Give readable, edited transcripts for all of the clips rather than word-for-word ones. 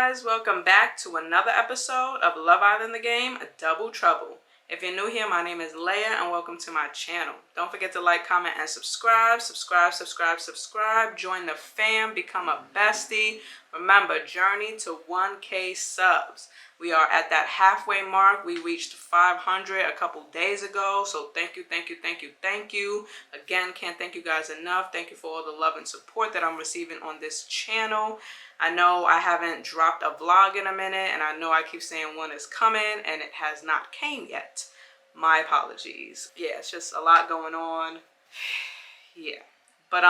guys, welcome back to another episode of Love Island the Game, Double Trouble. If you're new here, my name is Leia and welcome to my channel. Don't forget to like, comment, and subscribe. Join the fam, become a bestie. Remember, journey to 1K subs. We are at that halfway mark. We reached 500 a couple days ago. So thank you. Again, can't thank you guys enough. Thank you for all the love and support that I'm receiving on this channel. I know I haven't dropped a vlog in a minute, and I know I keep saying one is coming, and it has not came yet. My apologies. Yeah, it's just a lot going on. Yeah. But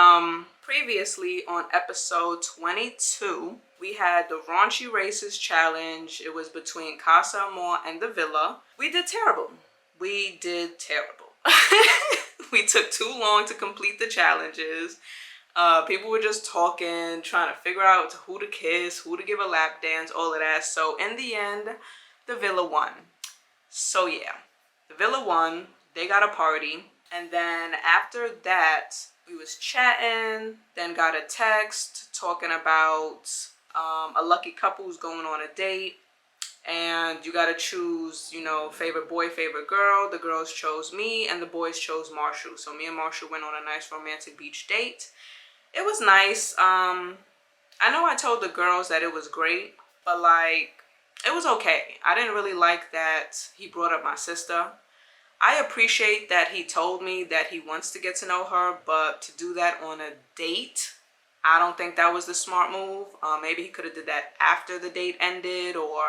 previously on episode 22, we had the Raunchy Races challenge. It was between Casa Amor and the Villa. We did terrible. We took too long to complete the challenges. People were just talking, trying to figure out who to kiss, who to give a lap dance, all of that. So in the end, the Villa won. So yeah, the Villa won. They got a party. And then after that, we was chatting, then got a text talking about a lucky couple who's going on a date. And you gotta choose, you know, favorite boy, favorite girl. The girls chose me and the boys chose Marshall. So me and Marshall went on a nice romantic beach date. It was nice. I know I told the girls that it was great, but like, it was okay. I didn't really like that he brought up my sister. I appreciate that he told me that he wants to get to know her, but to do that on a date, I don't think that was the smart move. Maybe he could have did that after the date ended, or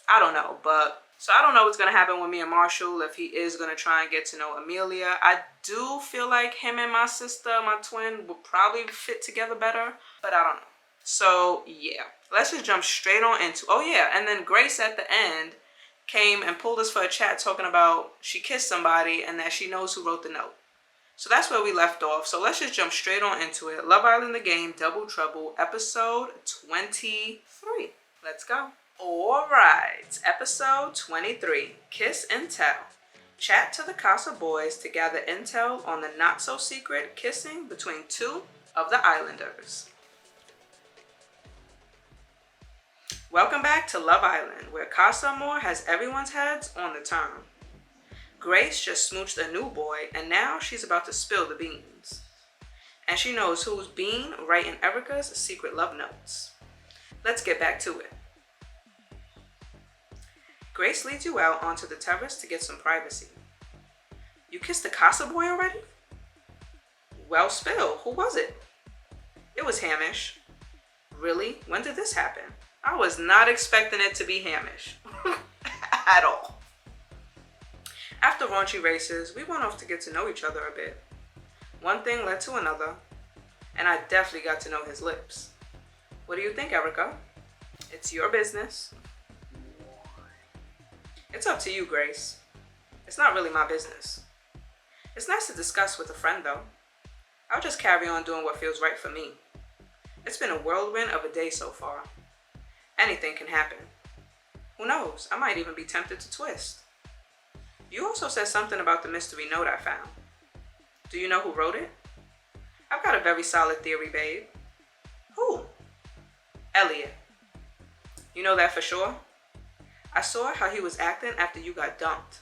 I don't know. But so I don't know what's going to happen with me and Marshall, if he is going to try and get to know Amelia. I do feel like him and my sister, my twin, would probably fit together better, but I don't know. So yeah, let's just jump straight on into, oh yeah, and then Grace at the end came and pulled us for a chat talking about she kissed somebody and that she knows who wrote the note. So that's where we left off. So let's just jump straight on into it. Love Island the Game, Double Trouble, episode 23. Let's go. Alright, episode 23, Kiss and Tell. Chat to the Casa boys to gather intel on the not-so-secret kissing between two of the Islanders. Welcome back to Love Island, where Casa Amor has everyone's heads on the turn. Grace just smooched a new boy, and now she's about to spill the beans. And she knows who's been writing Erica's secret love notes. Let's get back to it. Grace leads you out onto the terrace to get some privacy. You kissed the Casa boy already? Well, spill. Who was it? It was Hamish. Really? When did this happen? I was not expecting it to be Hamish. At all. After Raunchy Races, we went off to get to know each other a bit. One thing led to another, and I definitely got to know his lips. What do you think, Erica? It's your business. It's up to you, Grace. It's not really my business. It's nice to discuss with a friend, though. I'll just carry on doing what feels right for me. It's been a whirlwind of a day so far. Anything can happen. Who knows? I might even be tempted to twist. You also said something about the mystery note I found. Do you know who wrote it? I've got a very solid theory, babe. Who? Elliot. You know that for sure? I saw how he was acting after you got dumped.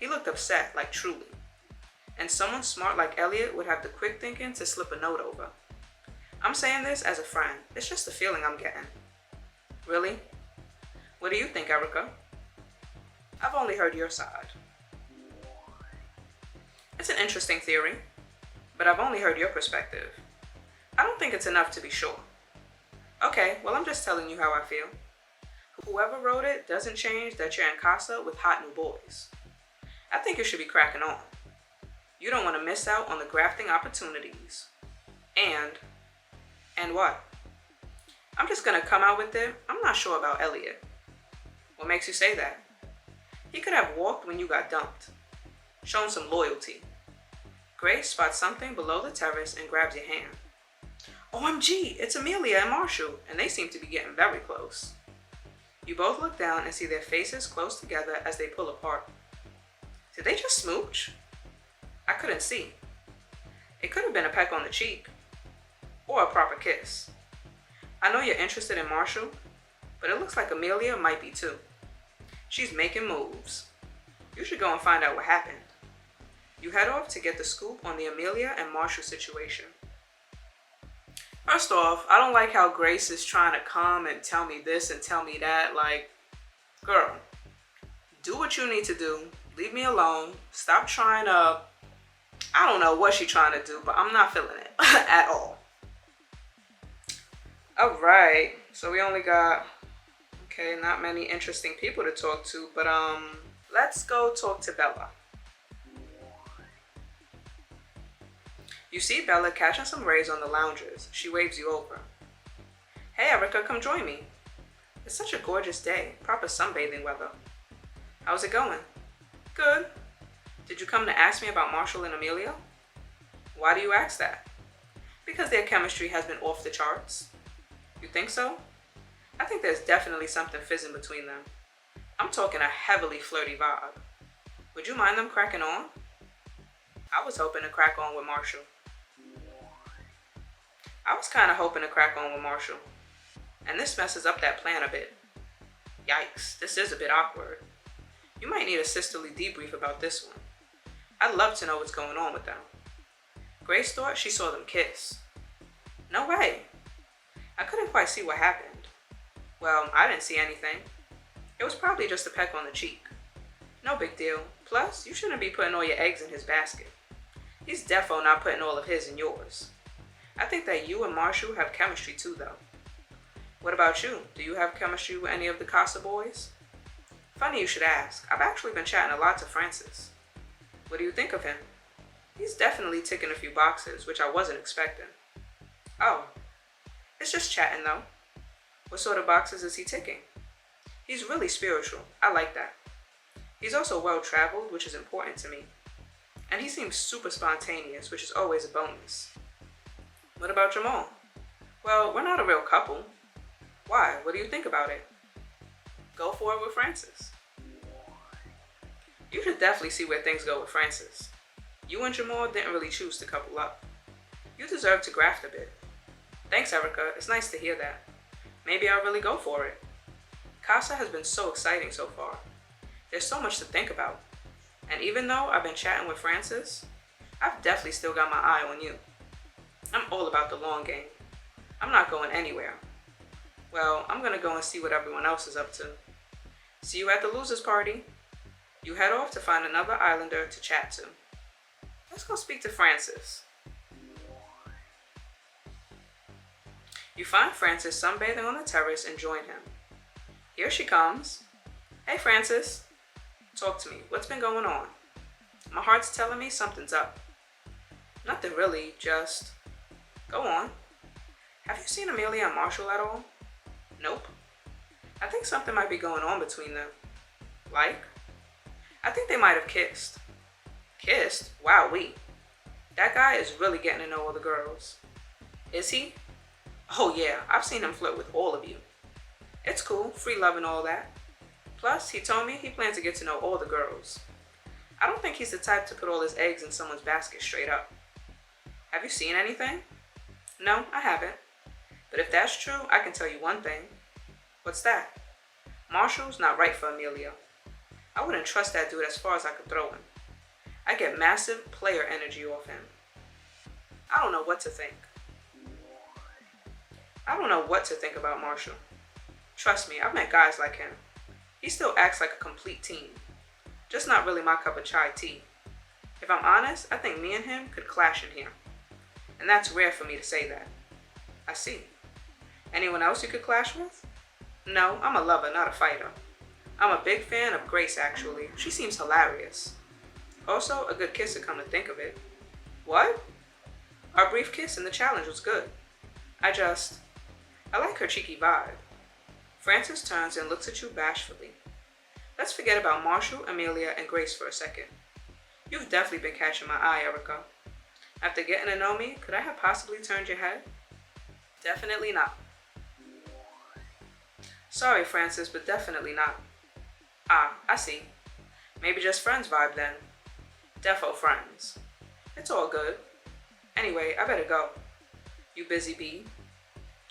He looked upset, like truly. And someone smart like Elliot would have the quick thinking to slip a note over. I'm saying this as a friend. It's just the feeling I'm getting. Really? What do you think, Erica? I've only heard your side. It's an interesting theory, but I've only heard your perspective. I don't think it's enough to be sure. Okay, well, I'm just telling you how I feel. Whoever wrote it doesn't change that you're in Casa with hot new boys. I think you should be cracking on. You don't want to miss out on the grafting opportunities. And what? I'm just going to come out with it. I'm not sure about Elliot. What makes you say that? He could have walked when you got dumped. Shown some loyalty. Grace spots something below the terrace and grabs your hand. OMG, it's Amelia and Marshall, and they seem to be getting very close. You both look down and see their faces close together as they pull apart. Did they just smooch? I couldn't see. It could have been a peck on the cheek. Or a proper kiss. I know you're interested in Marshall, but it looks like Amelia might be too. She's making moves. You should go and find out what happened. You head off to get the scoop on the Amelia and Marshall situation. First off, I don't like how Grace is trying to come and tell me this and tell me that. Like, girl, do what you need to do. Leave me alone. Stop trying to, I don't know what she's trying to do, but I'm not feeling it at all. All right, so we only got, okay, not many interesting people to talk to, but let's go talk to Bella. You see Bella catching some rays on the loungers. She waves you over. Hey Erica, come join me. It's such a gorgeous day, proper sunbathing weather. How's it going? Good. Did you come to ask me about Marshall and Amelia? Why do you ask that? Because their chemistry has been off the charts. You think so? I think there's definitely something fizzing between them. I'm talking a heavily flirty vibe. Would you mind them cracking on? I was hoping to crack on with Marshall. I was kind of hoping to crack on with Marshall. And this messes up that plan a bit. Yikes, this is a bit awkward. You might need a sisterly debrief about this one. I'd love to know what's going on with them. Grace thought she saw them kiss. No way. I couldn't quite see what happened. Well, I didn't see anything. It was probably just a peck on the cheek. No big deal. Plus, you shouldn't be putting all your eggs in his basket. He's defo not putting all of his in yours. I think that you and Marshall have chemistry too, though. What about you? Do you have chemistry with any of the Casa boys? Funny you should ask. I've actually been chatting a lot to Francis. What do you think of him? He's definitely ticking a few boxes, which I wasn't expecting. Oh, it's just chatting though. What sort of boxes is he ticking? He's really spiritual. I like that. He's also well-traveled, which is important to me. And he seems super spontaneous, which is always a bonus. What about Jamal? Well, we're not a real couple. Why? What do you think about it? Go for it with Francis. You should definitely see where things go with Francis. You and Jamal didn't really choose to couple up. You deserve to graft a bit. Thanks, Erica. It's nice to hear that. Maybe I'll really go for it. Casa has been so exciting so far. There's so much to think about. And even though I've been chatting with Francis, I've definitely still got my eye on you. I'm all about the long game. I'm not going anywhere. Well, I'm gonna go and see what everyone else is up to. See you at the losers party. You head off to find another islander to chat to. Let's go speak to Francis. You find Francis sunbathing on the terrace and join him. Here she comes. Hey Francis. Talk to me. What's been going on? My heart's telling me something's up. Nothing really, just... Go on. Have you seen Amelia and Marshall at all? Nope. I think something might be going on between them. Like? I think they might have kissed. Kissed? Wowee. That guy is really getting to know all the girls. Is he? Oh yeah, I've seen him flirt with all of you. It's cool, free love and all that. Plus, he told me he plans to get to know all the girls. I don't think he's the type to put all his eggs in someone's basket straight up. Have you seen anything? No, I haven't. But if that's true, I can tell you one thing. What's that? Marshall's not right for Amelia. I wouldn't trust that dude as far as I could throw him. I get massive player energy off him. I don't know what to think. I don't know what to think about Marshall. Trust me, I've met guys like him. He still acts like a complete team. Just not really my cup of chai tea. If I'm honest, I think me and him could clash in here. And that's rare for me to say that. I see. Anyone else you could clash with? No, I'm a lover, not a fighter. I'm a big fan of Grace, actually. She seems hilarious. Also, a good kisser, come to think of it. What? Our brief kiss in the challenge was good. I like her cheeky vibe. Francis turns and looks at you bashfully. Let's forget about Marshall, Amelia, and Grace for a second. You've definitely been catching my eye, Erica. After getting to know me, could I have possibly turned your head? Definitely not. Sorry, Francis, but definitely not. Ah, I see. Maybe just friends vibe then. Defo friends. It's all good. Anyway, I better go. You busy bee?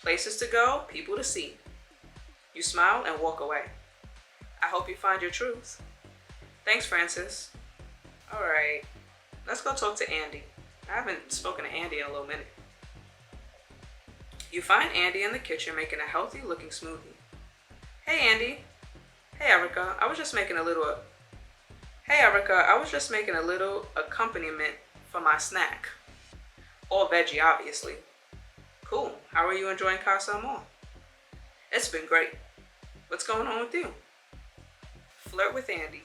Places to go, people to see. You smile and walk away. I hope you find your truth. Thanks, Francis. Alright, let's go talk to Andy. I haven't spoken to Andy in a little minute. You find Andy in the kitchen making a healthy looking smoothie. Hey Andy. Hey Erica, I was just making a little accompaniment for my snack. All veggie, obviously. Cool. How are you enjoying Casa Amor? It's been great. What's going on with you? Flirt with Andy.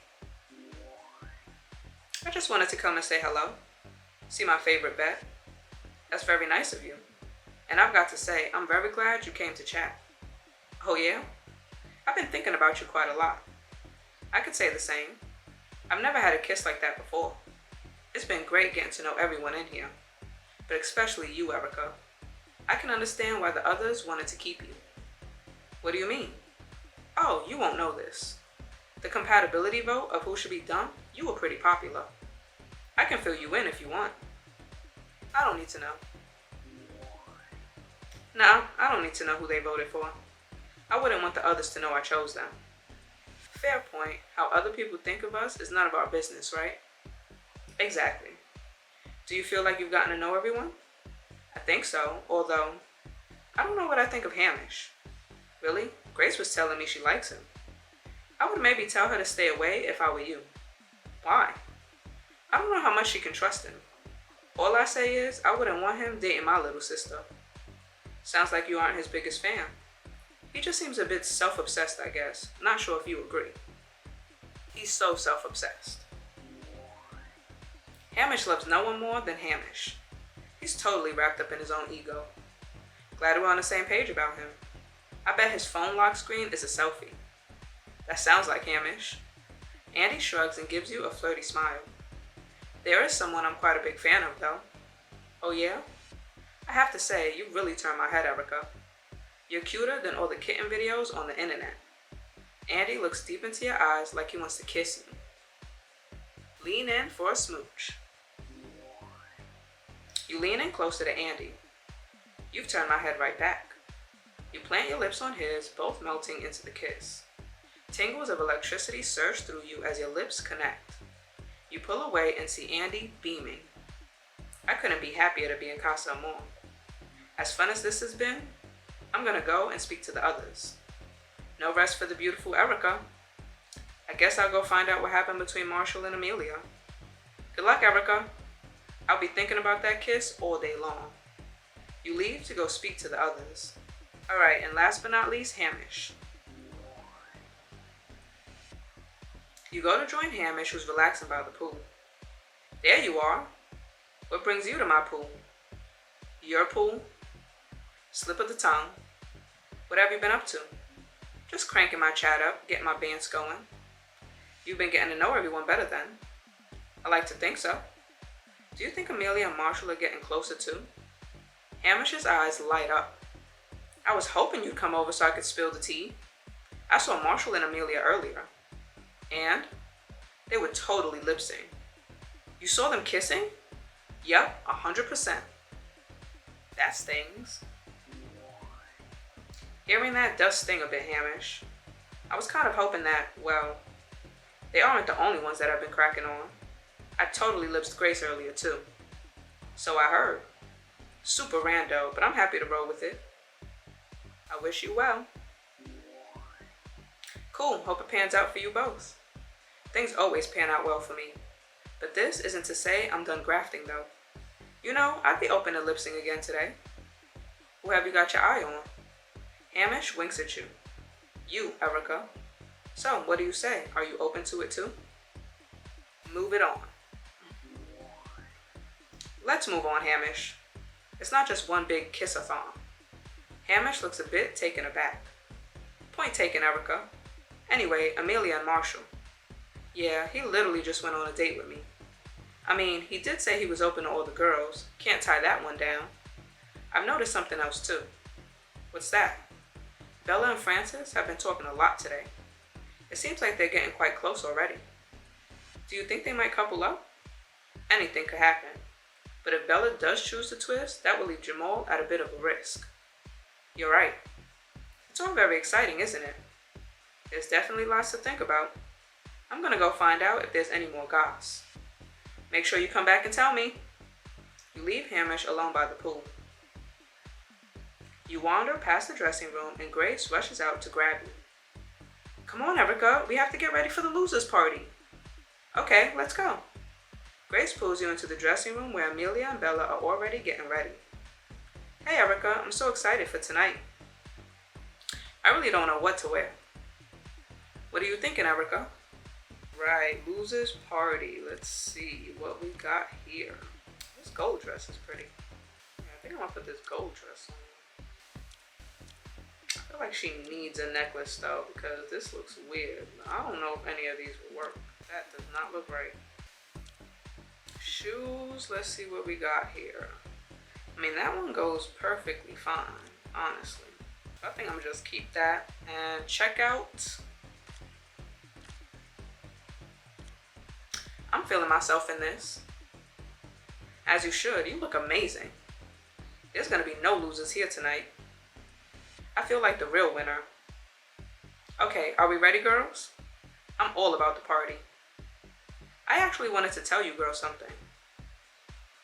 I just wanted to come and say hello. See my favorite vet. That's very nice of you. And I've got to say, I'm very glad you came to chat. Oh yeah? I've been thinking about you quite a lot. I could say the same. I've never had a kiss like that before. It's been great getting to know everyone in here, but especially you, Erica. I can understand why the others wanted to keep you. What do you mean? Oh, you won't know this. The compatibility vote of who should be done, you were pretty popular. I can fill you in if you want. I don't need to know. No, I don't need to know who they voted for. I wouldn't want the others to know I chose them. Fair point. How other people think of us is none of our business, right? Exactly. Do you feel like you've gotten to know everyone? I think so, although I don't know what I think of Hamish. Really? Grace was telling me she likes him. I would maybe tell her to stay away if I were you. Why? I don't know how much she can trust him. All I say is I wouldn't want him dating my little sister. Sounds like you aren't his biggest fan. He just seems a bit self-obsessed, I guess. Not sure if you agree. He's so self-obsessed. Hamish loves no one more than Hamish. He's totally wrapped up in his own ego. Glad we're on the same page about him. I bet his phone lock screen is a selfie. That sounds like Hamish. Andy shrugs and gives you a flirty smile. There is someone I'm quite a big fan of, though. Oh yeah? I have to say, you really turned my head, Erica. You're cuter than all the kitten videos on the internet. Andy looks deep into your eyes like he wants to kiss you. Lean in for a smooch. You lean in closer to Andy. You've turned my head right back. You plant your lips on his, both melting into the kiss. Tingles of electricity surge through you as your lips connect. You pull away and see Andy beaming. I couldn't be happier to be in Casa Amor. As fun as this has been, I'm gonna go and speak to the others. No rest for the beautiful Erica. I guess I'll go find out what happened between Marshall and Amelia. Good luck, Erica. I'll be thinking about that kiss all day long. You leave to go speak to the others. Alright, and last but not least, Hamish. You go to join Hamish, who's relaxing by the pool. There you are. What brings you to my pool? Your pool? Slip of the tongue. What have you been up to? Just cranking my chat up, getting my bands going. You've been getting to know everyone better then. I like to think so. Do you think Amelia and Marshall are getting closer too? Hamish's eyes light up. I was hoping you'd come over so I could spill the tea. I saw Marshall and Amelia earlier. And they were totally lip-synced. You saw them kissing? Yep, 100%. That stings. Hearing that does sting a bit, Hamish. I was kind of hoping that, well, they aren't the only ones that I've been cracking on. I totally lipsed Grace earlier too. So I heard. Super rando, but I'm happy to roll with it. I wish you well. Cool, hope it pans out for you both. Things always pan out well for me. But this isn't to say I'm done grafting though. You know, I'd be open to lip sync again today. Who have you got your eye on? Hamish winks at you. You, Erica. So, what do you say? Are you open to it too? Move it on. Let's move on, Hamish. It's not just one big kiss-a-thon. Hamish looks a bit taken aback. Point taken, Erica. Anyway, Amelia and Marshall. Yeah, he literally just went on a date with me. I mean, he did say he was open to all the girls. Can't tie that one down. I've noticed something else too. What's that? Bella and Francis have been talking a lot today. It seems like they're getting quite close already. Do you think they might couple up? Anything could happen. But if Bella does choose to twist, that will leave Jamal at a bit of a risk. You're right. It's all very exciting, isn't it? There's definitely lots to think about. I'm gonna go find out if there's any more goss. Make sure you come back and tell me. You leave Hamish alone by the pool. You wander past the dressing room and Grace rushes out to grab you. Come on, Erica, we have to get ready for the losers party. Okay, let's go. Grace pulls you into the dressing room where Amelia and Bella are already getting ready. Hey Erica, I'm so excited for tonight. I really don't know what to wear. What are you thinking, Erica? Right, losers party. Let's see what we got here. This gold dress is pretty. Yeah, I think I'm gonna put this gold dress on. I feel like she needs a necklace though because this looks weird. I don't know if any of these will work. That does not look right. Shoes, let's see what we got here. I mean, that one goes perfectly fine, honestly. I think I'm gonna just keep that and check out. I'm feeling myself in this. As you should, you look amazing. There's gonna be no losers here tonight. I feel like the real winner. Okay, are we ready, girls? I'm all about the party. I actually wanted to tell you girls something.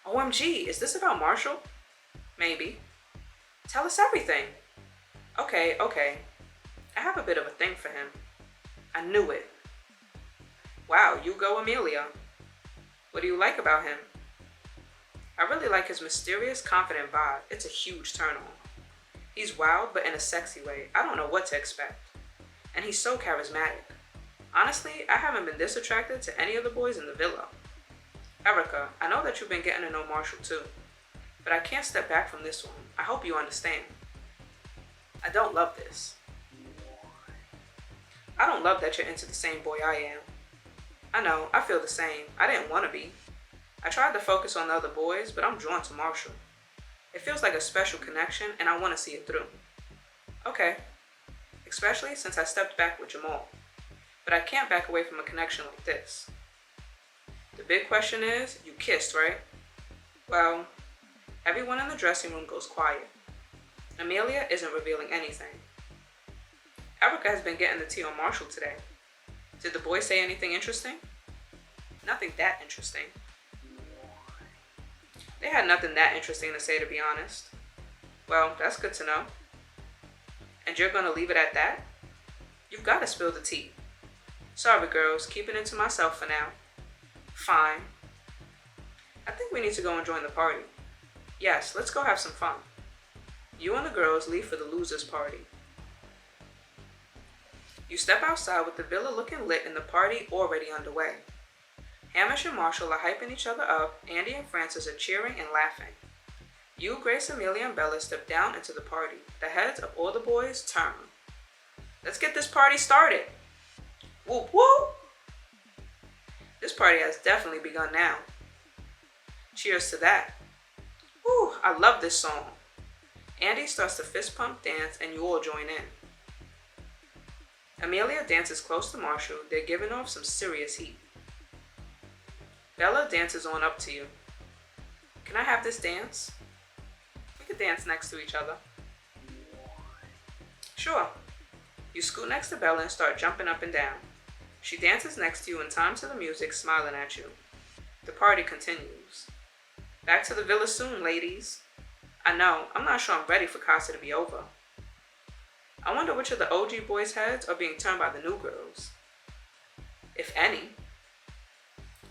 OMG, is this about Marshall? Maybe. Tell us everything. Okay. I have a bit of a thing for him. I knew it. Wow, you go, Amelia. What do you like about him? I really like his mysterious, confident vibe. It's a huge turn on. He's wild, but in a sexy way. I don't know what to expect. And he's so charismatic. Honestly, I haven't been this attracted to any of the boys in the villa. Erica, I know that you've been getting to know Marshall too, but I can't step back from this one. I hope you understand. I don't love this. I don't love that you're into the same boy I am. I know, I feel the same. I didn't want to be. I tried to focus on the other boys, but I'm drawn to Marshall. It feels like a special connection, and I want to see it through. Okay. Especially since I stepped back with Jamal. But I can't back away from a connection like this. The big question is, you kissed, right? Well, everyone in the dressing room goes quiet. Amelia isn't revealing anything. Erica has been getting the tea on Marshall today. Did the boys say anything interesting? Nothing that interesting. They had nothing that interesting to say, to be honest. Well, that's good to know. And you're gonna leave it at that? You've gotta spill the tea. Sorry, girls, keeping it to myself for now. Fine. I think we need to go and join the party. Yes, let's go have some fun. You and the girls leave for the losers party. You step outside with the villa looking lit and the party already underway. Hamish and Marshall are hyping each other up. Andy and Francis are cheering and laughing. You, Grace, Amelia, and Bella step down into the party. The heads of all the boys turn. Let's get this party started. Whoop whoop! This party has definitely begun now. Cheers to that. Whew, I love this song. Andy starts the fist pump dance and you all join in. Amelia dances close to Marshall. They're giving off some serious heat. Bella dances on up to you. Can I have this dance? We could dance next to each other. Sure. You scoot next to Bella and start jumping up and down. She dances next to you in time to the music, smiling at you. The party continues. Back to the villa soon, ladies. I know, I'm not sure I'm ready for Casa to be over. I wonder which of the OG boys' heads are being turned by the new girls. If any.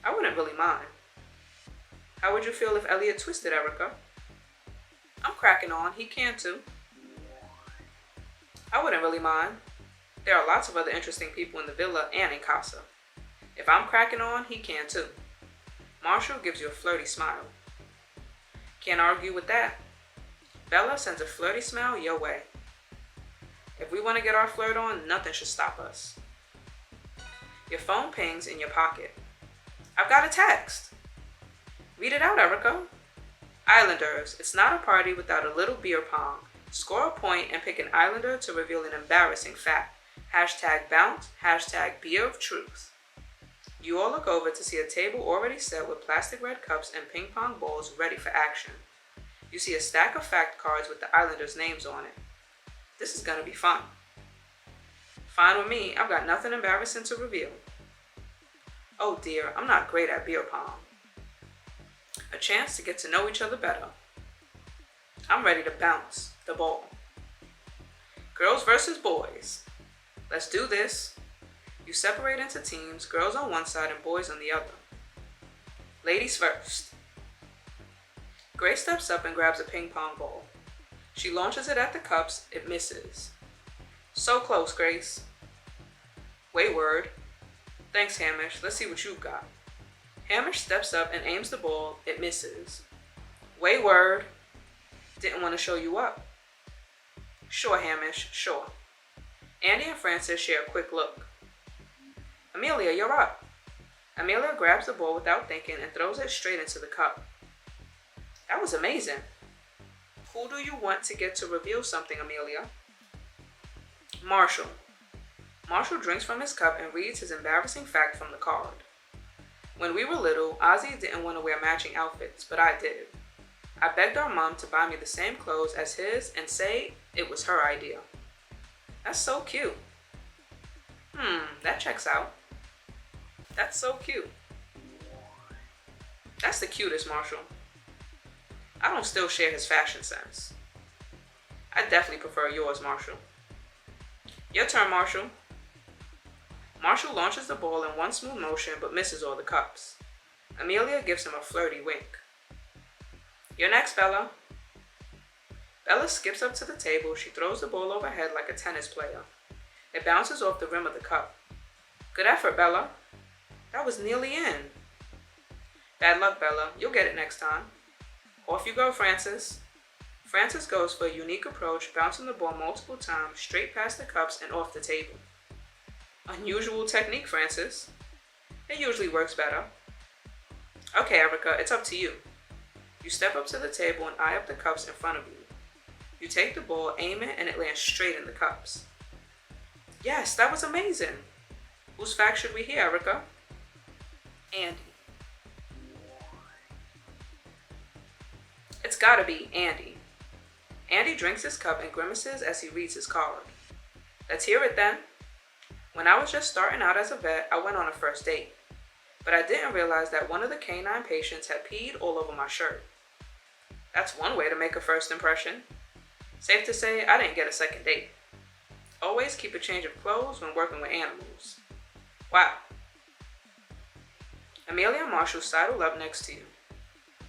I wouldn't really mind. How would you feel if Elliot twisted Erica? I'm cracking on, he can too. I wouldn't really mind. There are lots of other interesting people in the villa and in Casa. If I'm cracking on, he can too. Marshall gives you a flirty smile. Can't argue with that. Bella sends a flirty smile your way. If we want to get our flirt on, nothing should stop us. Your phone pings in your pocket. I've got a text. Read it out, Erica. Islanders, it's not a party without a little beer pong. Score a point and pick an Islander to reveal an embarrassing fact. #bounce, #beer of truth. You all look over to see a table already set with plastic red cups and ping pong balls ready for action. You see a stack of fact cards with the Islanders' names on it. This is gonna be fun. Fine with me. I've got nothing embarrassing to reveal. Oh dear, I'm not great at beer pong. A chance to get to know each other better. I'm ready to bounce the ball. Girls versus boys. Let's do this. You separate into teams, girls on one side and boys on the other. Ladies first. Grace steps up and grabs a ping pong ball. She launches it at the cups. It misses. So close, Grace. Wayward. Thanks, Hamish. Let's see what you've got. Hamish steps up and aims the ball. It misses. Wayward. Didn't want to show you up. Sure, Hamish, sure. Andy and Francis share a quick look. Amelia, you're up. Amelia grabs the ball without thinking and throws it straight into the cup. That was amazing. Who do you want to get to reveal something, Amelia? Marshall. Marshall drinks from his cup and reads his embarrassing fact from the card. When we were little, Ozzy didn't want to wear matching outfits, but I did. I begged our mom to buy me the same clothes as his and say it was her idea. That's so cute. That checks out. That's so cute. That's the cutest, Marshall. I don't still share his fashion sense. I definitely prefer yours, Marshall. Your turn, Marshall. Marshall launches the ball in one smooth motion but misses all the cups. Amelia gives him a flirty wink. You're next, Bella. Bella skips up to the table. She throws the ball overhead like a tennis player. It bounces off the rim of the cup. Good effort, Bella. That was nearly in. Bad luck, Bella. You'll get it next time. Off you go, Francis. Francis goes for a unique approach, bouncing the ball multiple times, straight past the cups and off the table. Unusual technique, Francis. It usually works better. Okay, Erica, it's up to you. You step up to the table and eye up the cups in front of you. You take the ball, aim it, and it lands straight in the cups. Yes, that was amazing. Whose fact should we hear, Erica? Andy. It's gotta be Andy. Andy drinks his cup and grimaces as he reads his card. Let's hear it then. When I was just starting out as a vet, I went on a first date. But I didn't realize that one of the canine patients had peed all over my shirt. That's one way to make a first impression. Safe to say, I didn't get a second date. Always keep a change of clothes when working with animals. Wow. Amelia and Marshall sidle up next to you.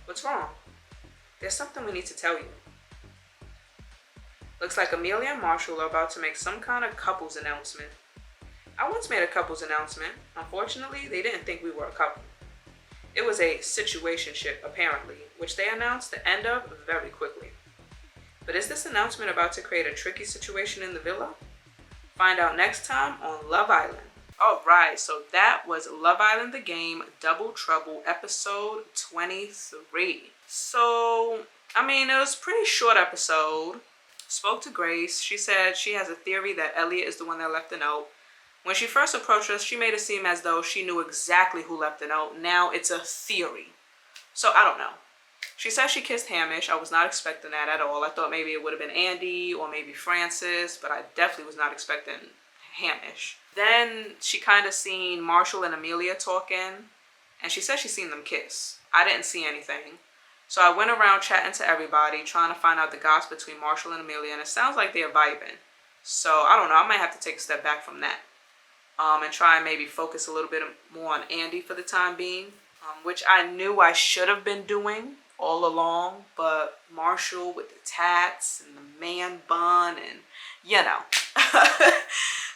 What's wrong? There's something we need to tell you. Looks like Amelia and Marshall are about to make some kind of couples announcement. I once made a couples announcement. Unfortunately, they didn't think we were a couple. It was a situationship, apparently, which they announced the end of very quickly. But is this announcement about to create a tricky situation in the villa? Find out next time on Love Island. Alright, so that was Love Island the Game, Double Trouble, episode 23. So, it was a pretty short episode. Spoke to Grace. She said she has a theory that Elliot is the one that left the note. When she first approached us, she made it seem as though she knew exactly who left the note. Now it's a theory. So I don't know. She said she kissed Hamish. I was not expecting that at all. I thought maybe it would have been Andy or maybe Francis, but I definitely was not expecting Hamish. Then she kind of seen Marshall and Amelia talking, and she said she seen them kiss. I didn't see anything. So I went around chatting to everybody, trying to find out the gossip between Marshall and Amelia, and it sounds like they're vibing. So I don't know. I might have to take a step back from that. And try and maybe focus a little bit more on Andy for the time being, which I knew I should have been doing all along, but Marshall with the tats and the man bun and,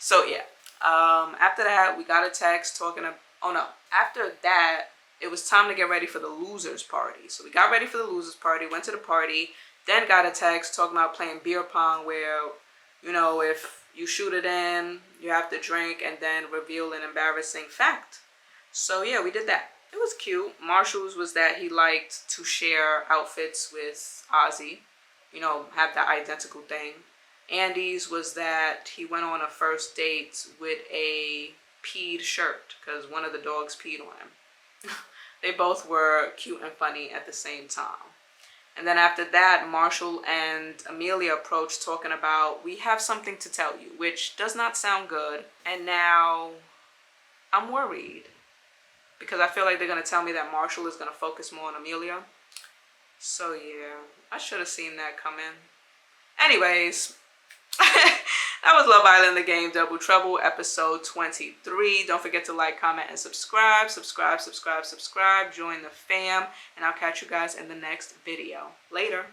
So yeah, after that, we got a text talking after that, it was time to get ready for the losers party. So we got ready for the losers party, went to the party, then got a text talking about playing beer pong where, if you shoot it in, you have to drink and then reveal an embarrassing fact. So yeah, we did that. It was cute. Marshall's was that he liked to share outfits with Ozzy, have that identical thing. Andy's was that he went on a first date with a peed shirt because one of the dogs peed on him. They both were cute and funny at the same time. And then after that, Marshall and Amelia approached talking about, we have something to tell you, which does not sound good. And now I'm worried because I feel like they're going to tell me that Marshall is going to focus more on Amelia. So yeah, I should have seen that coming. Anyways, that was Love Island, The Game Double Trouble, episode 23. Don't forget to like, comment, and subscribe. Subscribe. Join the fam. And I'll catch you guys in the next video. Later.